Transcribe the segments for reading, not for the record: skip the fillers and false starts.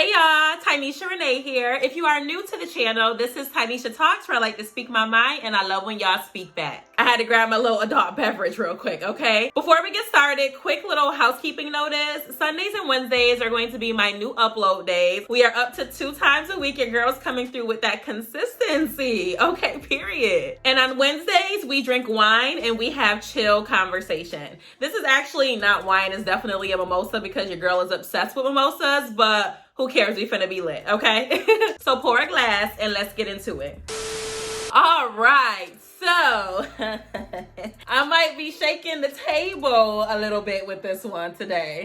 Hey y'all, Tynesha Renee here. If you are new to the channel, this is Tynesha Talks, where I like to speak my mind and I love when y'all speak back. I had to grab my little adult beverage real quick, okay? Before we get started, quick little housekeeping notice. Sundays and Wednesdays are going to be my new upload days. We are up to 2 times a week. Your girl's coming through with that consistency, okay, period. And on Wednesdays, we drink wine and we have chill conversation. This is actually not wine, it's definitely a mimosa because your girl is obsessed with mimosas, but who cares? We finna be lit, okay? So pour a glass and let's get into it. All right, so I might be shaking the table a little bit with this one today.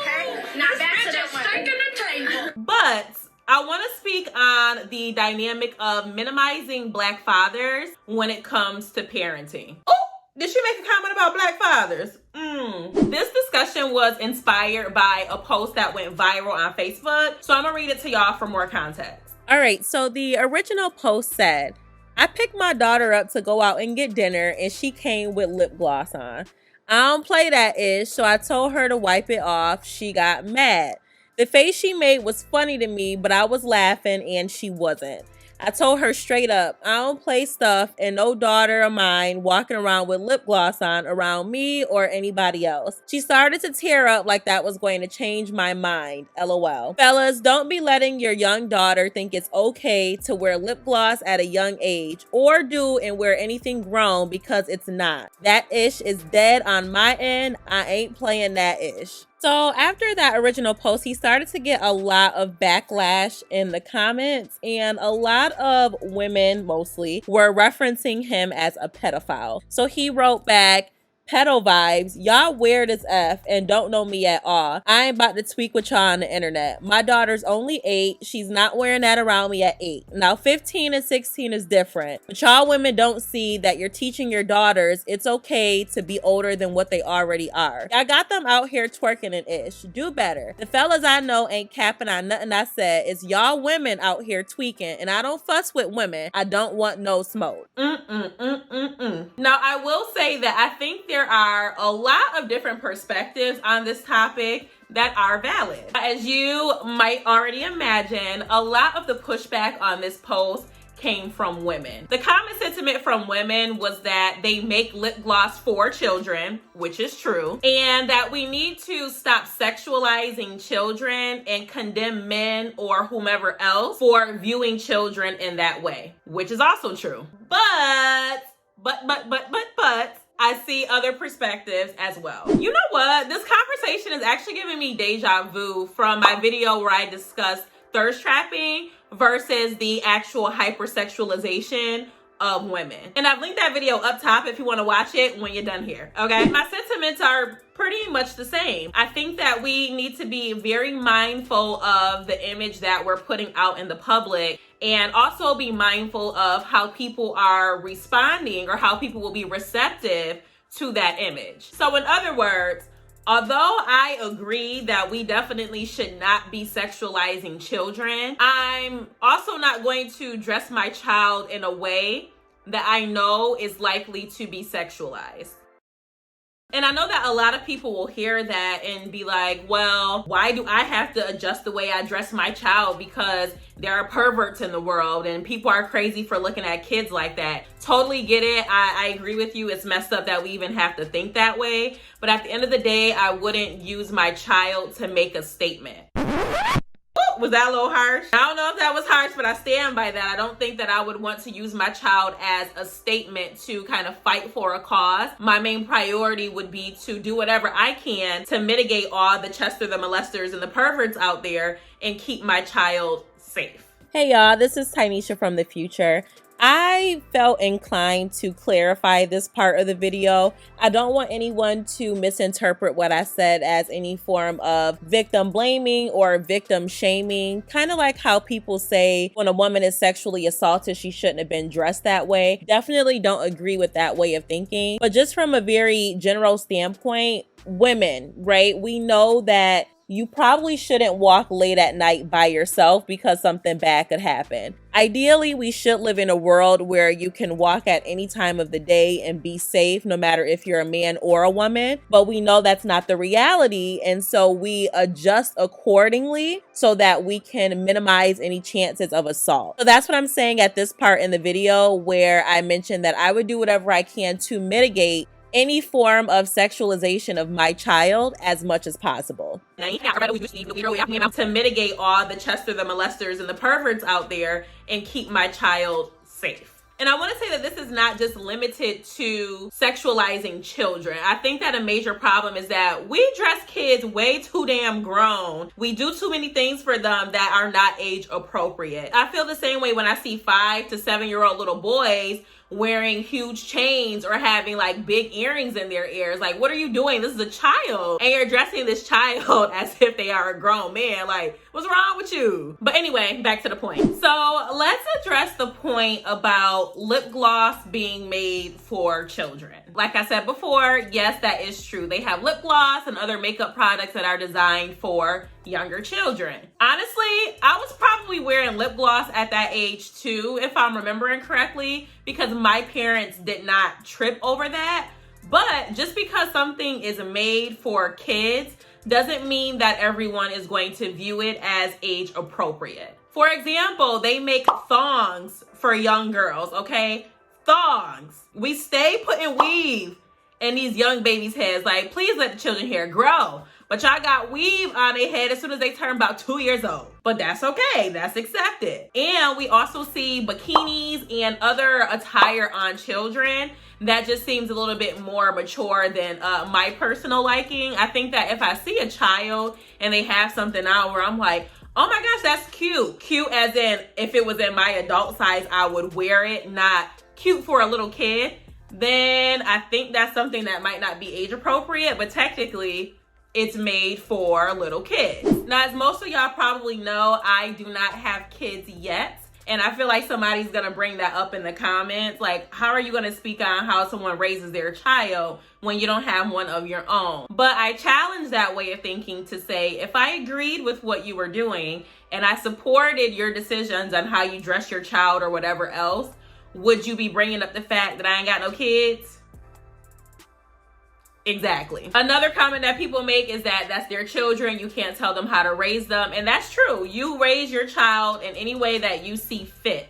Okay, now back to that one. Shaking the table. But I want to speak on the dynamic of minimizing Black fathers when it comes to parenting. Oh, did she make a comment about Black fathers? This discussion was inspired by a post that went viral on Facebook, so I'm gonna read it to y'all for more context. All right, so the original post said, I picked my daughter up to go out and get dinner and she came with lip gloss on. I don't play that ish, so I told her to wipe it off. She got mad. The face she made was funny to me, but I was laughing and she wasn't. I told her straight up, I don't play stuff and no daughter of mine walking around with lip gloss on around me or anybody else. She started to tear up like that was going to change my mind, LOL. Fellas, don't be letting your young daughter think it's okay to wear lip gloss at a young age or do and wear anything grown because it's not. That ish is dead on my end. I ain't playing that ish. So after that original post, he started to get a lot of backlash in the comments, and a lot of women mostly were referencing him as a pedophile. So he wrote back, pedo vibes, y'all weird as F and don't know me at all. I ain't about to tweak with y'all on the internet. My daughter's only 8. She's not wearing that around me at 8. Now 15 and 16 is different. But y'all women don't see that you're teaching your daughters it's okay to be older than what they already are. I got them out here twerking and ish. Do better. The fellas I know ain't capping on nothing I said. It's y'all women out here tweaking, and I don't fuss with women. I don't want no smoke. Now I will say that I think there are a lot of different perspectives on this topic that are valid. As you might already imagine, a lot of the pushback on this post came from women. The common sentiment from women was that they make lip gloss for children, which is true, and that we need to stop sexualizing children and condemn men or whomever else for viewing children in that way, which is also true. But I see other perspectives as well. You know what? This conversation is actually giving me deja vu from my video where I discussed thirst trapping versus the actual hyper-sexualization of women. And I've linked that video up top if you want to watch it when you're done here, okay? My sentiments are pretty much the same. I think that we need to be very mindful of the image that we're putting out in the public, and also be mindful of how people are responding or how people will be receptive to that image. So in other words, although I agree that we definitely should not be sexualizing children, I'm also not going to dress my child in a way that I know is likely to be sexualized. And I know that a lot of people will hear that and be like, well, why do I have to adjust the way I dress my child because there are perverts in the world and people are crazy for looking at kids like that? Totally get it. I agree with you. It's messed up that we even have to think that way. But at the end of the day, I wouldn't use my child to make a statement. Ooh, was that a little harsh? I don't know if that was harsh, but I stand by that. I don't think that I would want to use my child as a statement to kind of fight for a cause. My main priority would be to do whatever I can to mitigate all the Chester the molesters and the perverts out there and keep my child safe. Hey y'all, this is Tynesha from the future. I felt inclined to clarify this part of the video. I don't want anyone to misinterpret what I said as any form of victim blaming or victim shaming. Kind of like how people say when a woman is sexually assaulted, she shouldn't have been dressed that way. Definitely don't agree with that way of thinking. But just from a very general standpoint, women, right? We know that you probably shouldn't walk late at night by yourself because something bad could happen. Ideally, we should live in a world where you can walk at any time of the day and be safe, no matter if you're a man or a woman. But we know that's not the reality. And so we adjust accordingly so that we can minimize any chances of assault. So that's what I'm saying at this part in the video, where I mentioned that I would do whatever I can to mitigate any form of sexualization of my child as much as possible. To mitigate all the Chester the molesters and the perverts out there and keep my child safe. And I want to say that this is not just limited to sexualizing children. I think that a major problem is that we dress kids way too damn grown. We do too many things for them that are not age appropriate. I feel the same way when I see 5 to 7-year-old little boys wearing huge chains or having like big earrings in their ears. Like, what are you doing? This is a child. And you're dressing this child as if they are a grown man. Like, what's wrong with you? But anyway, back to the point. So let's address the point about lip gloss being made for children. Like I said before, yes, that is true. They have lip gloss and other makeup products that are designed for younger children. Honestly, I was probably wearing lip gloss at that age too, if I'm remembering correctly, because my parents did not trip over that. But just because something is made for kids doesn't mean that everyone is going to view it as age appropriate. For example, they make thongs for young girls, okay? Thongs. We stay putting weave in these young babies' heads. Like, please let the children's hair grow. But y'all got weave on their head as soon as they turn about 2 years old. But that's okay. That's accepted. And we also see bikinis and other attire on children that just seems a little bit more mature than my personal liking. I think that if I see a child and they have something on where I'm like, oh my gosh, that's cute. Cute as in if it was in my adult size, I would wear it, not cute for a little kid. Then I think that's something that might not be age appropriate, but technically it's made for little kids. Now, as most of y'all probably know, I do not have kids yet. And I feel like somebody's gonna bring that up in the comments. Like, how are you gonna speak on how someone raises their child when you don't have one of your own? But I challenge that way of thinking to say, if I agreed with what you were doing and I supported your decisions on how you dress your child or whatever else, would you be bringing up the fact that I ain't got no kids? Exactly. Another comment that people make is that that's their children. You can't tell them how to raise them. And that's true. You raise your child in any way that you see fit.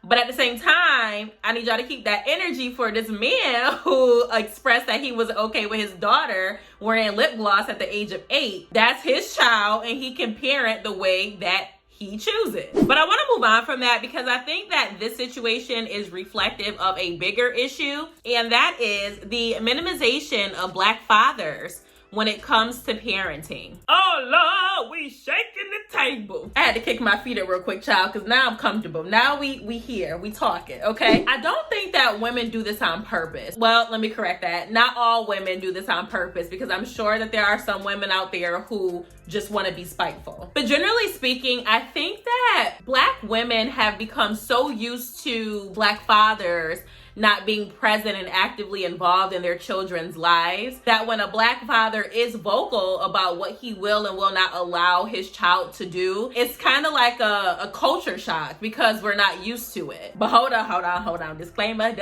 But at the same time, I need y'all to keep that energy for this man who expressed that he was okay with his daughter wearing lip gloss at the age of 8. That's his child and he can parent the way that he chooses. But I want to move on from that because I think that this situation is reflective of a bigger issue, and that is the minimization of Black fathers when it comes to parenting. Oh Lord, we shaking the table. I had to kick my feet up real quick, child, because now I'm comfortable. Now we here, we talking, okay? I don't think that women do this on purpose. Well, let me correct that. Not all women do this on purpose, because I'm sure that there are some women out there who just want to be spiteful. But generally speaking, I think that Black women have become so used to Black fathers not being present and actively involved in their children's lives, that when a Black father is vocal about what he will and will not allow his child to do, it's kind of like a culture shock because we're not used to it. But hold on. Disclaimer.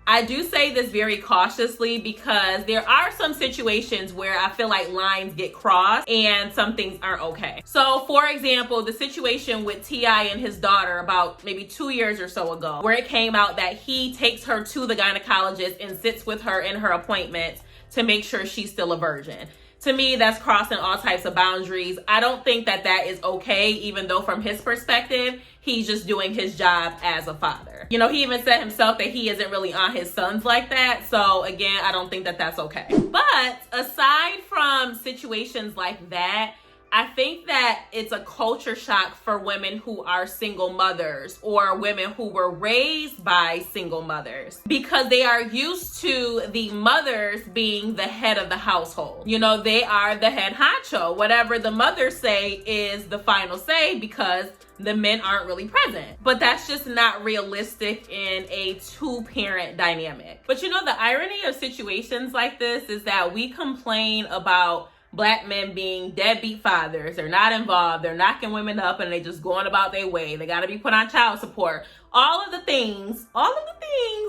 I do say this very cautiously because there are some situations where I feel like lines get crossed and some things aren't okay. So for example, the situation with T.I. and his daughter about maybe 2 years or so ago, where it came out that he takes her to the gynecologist and sits with her in her appointments to make sure she's still a virgin. To me, that's crossing all types of boundaries. I don't think that that is okay, even though from his perspective, he's just doing his job as a father. You know, he even said himself that he isn't really on his sons like that. So again, I don't think that that's okay. But aside from situations like that, I think that it's a culture shock for women who are single mothers or women who were raised by single mothers because they are used to the mothers being the head of the household. You know, they are the head honcho. Whatever the mothers say is the final say because the men aren't really present. But that's just not realistic in a two-parent dynamic. But you know, the irony of situations like this is that we complain about Black men being deadbeat fathers. They're not involved. They're knocking women up and they just going about their way. They got to be put on child support. All of the things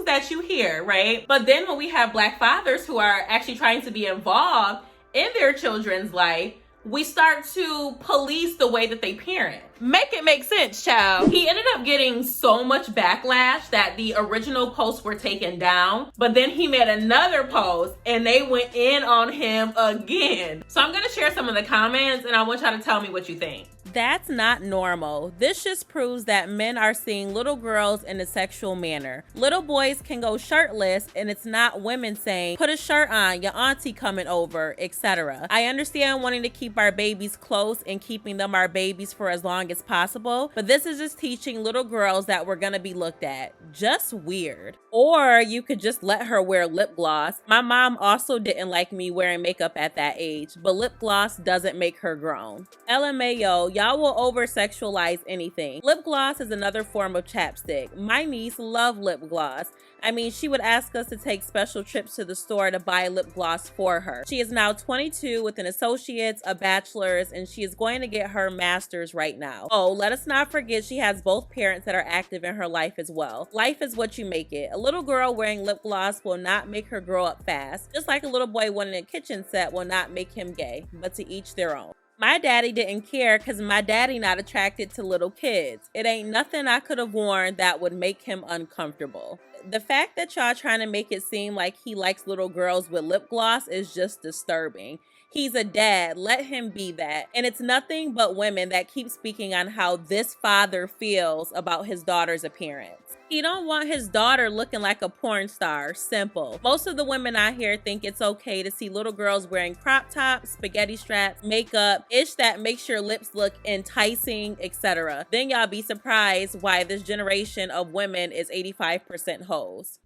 that you hear, right? But then when we have Black fathers who are actually trying to be involved in their children's life, we start to police the way that they parent. Make it make sense, child. He ended up getting so much backlash that the original posts were taken down, but then he made another post and they went in on him again. So I'm gonna share some of the comments and I want y'all to tell me what you think. That's not normal. This just proves that men are seeing little girls in a sexual manner. Little boys can go shirtless and it's not women saying, put a shirt on, your auntie coming over, etc. I understand wanting to keep our babies close and keeping them our babies for as long as possible, but this is just teaching little girls that we're gonna be looked at. Just weird. Or you could just let her wear lip gloss. My mom also didn't like me wearing makeup at that age, but lip gloss doesn't make her grown. LMAO, y'all will over-sexualize anything. Lip gloss is another form of chapstick. My niece loved lip gloss. I mean, she would ask us to take special trips to the store to buy lip gloss for her. She is now 22 with an associate's, a bachelor's, and she is going to get her master's right now. Oh, let us not forget she has both parents that are active in her life as well. Life is what you make it. A little girl wearing lip gloss will not make her grow up fast, just like a little boy wanting a kitchen set will not make him gay, but to each their own. My daddy didn't care because my daddy not attracted to little kids. It ain't nothing I could have worn that would make him uncomfortable. The fact that y'all trying to make it seem like he likes little girls with lip gloss is just disturbing. He's a dad, let him be that. And it's nothing but women that keep speaking on how this father feels about his daughter's appearance. He don't want his daughter looking like a porn star, simple. Most of the women out here think it's okay to see little girls wearing crop tops, spaghetti straps, makeup, ish that makes your lips look enticing, etc. Then y'all be surprised why this generation of women is 85% hoes.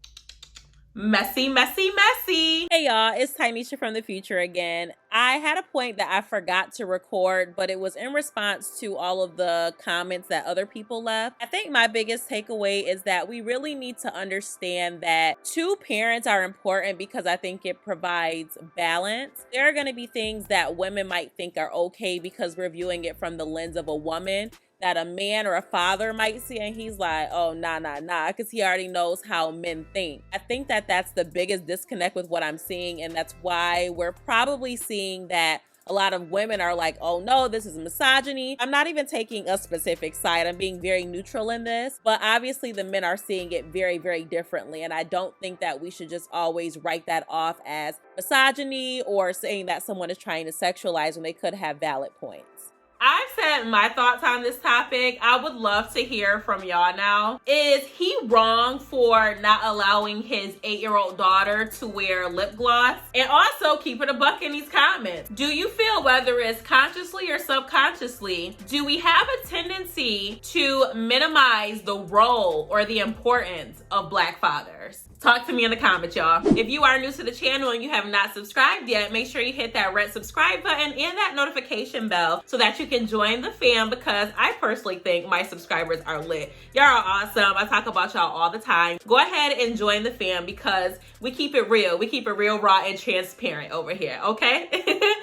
Messy, messy, messy. Hey y'all, it's Tynesha from the future again. I had a point that I forgot to record, but it was in response to all of the comments that other people left. I think my biggest takeaway is that we really need to understand that two parents are important because I think it provides balance. There are going to be things that women might think are okay because we're viewing it from the lens of a woman, that a man or a father might see and he's like, oh, nah, because he already knows how men think. I think that that's the biggest disconnect with what I'm seeing, and that's why we're probably seeing that a lot of women are like, oh no, this is misogyny. I'm not even taking a specific side. I'm being very neutral in this, but obviously the men are seeing it very, very differently. And I don't think that we should just always write that off as misogyny or saying that someone is trying to sexualize when they could have valid points. I've said my thoughts on this topic. I would love to hear from y'all now. Is he wrong for not allowing his 8-year-old daughter to wear lip gloss? And also, keep it a buck in these comments. Do you feel, whether it's consciously or subconsciously, do we have a tendency to minimize the role or the importance of Black fathers? Talk to me in the comments, y'all. If you are new to the channel and you have not subscribed yet, make sure you hit that red subscribe button and that notification bell so that you can join the fam, because I personally think my subscribers are lit. Y'all are awesome. I talk about y'all all the time. Go ahead and join the fam because we keep it real. We keep it real, raw, and transparent over here, okay?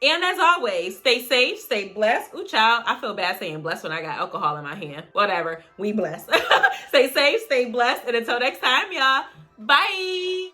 And as always, stay safe, stay blessed. Ooh, child, I feel bad saying blessed when I got alcohol in my hand. Whatever, we blessed. Stay safe, stay blessed, and until next time, y'all. Bye.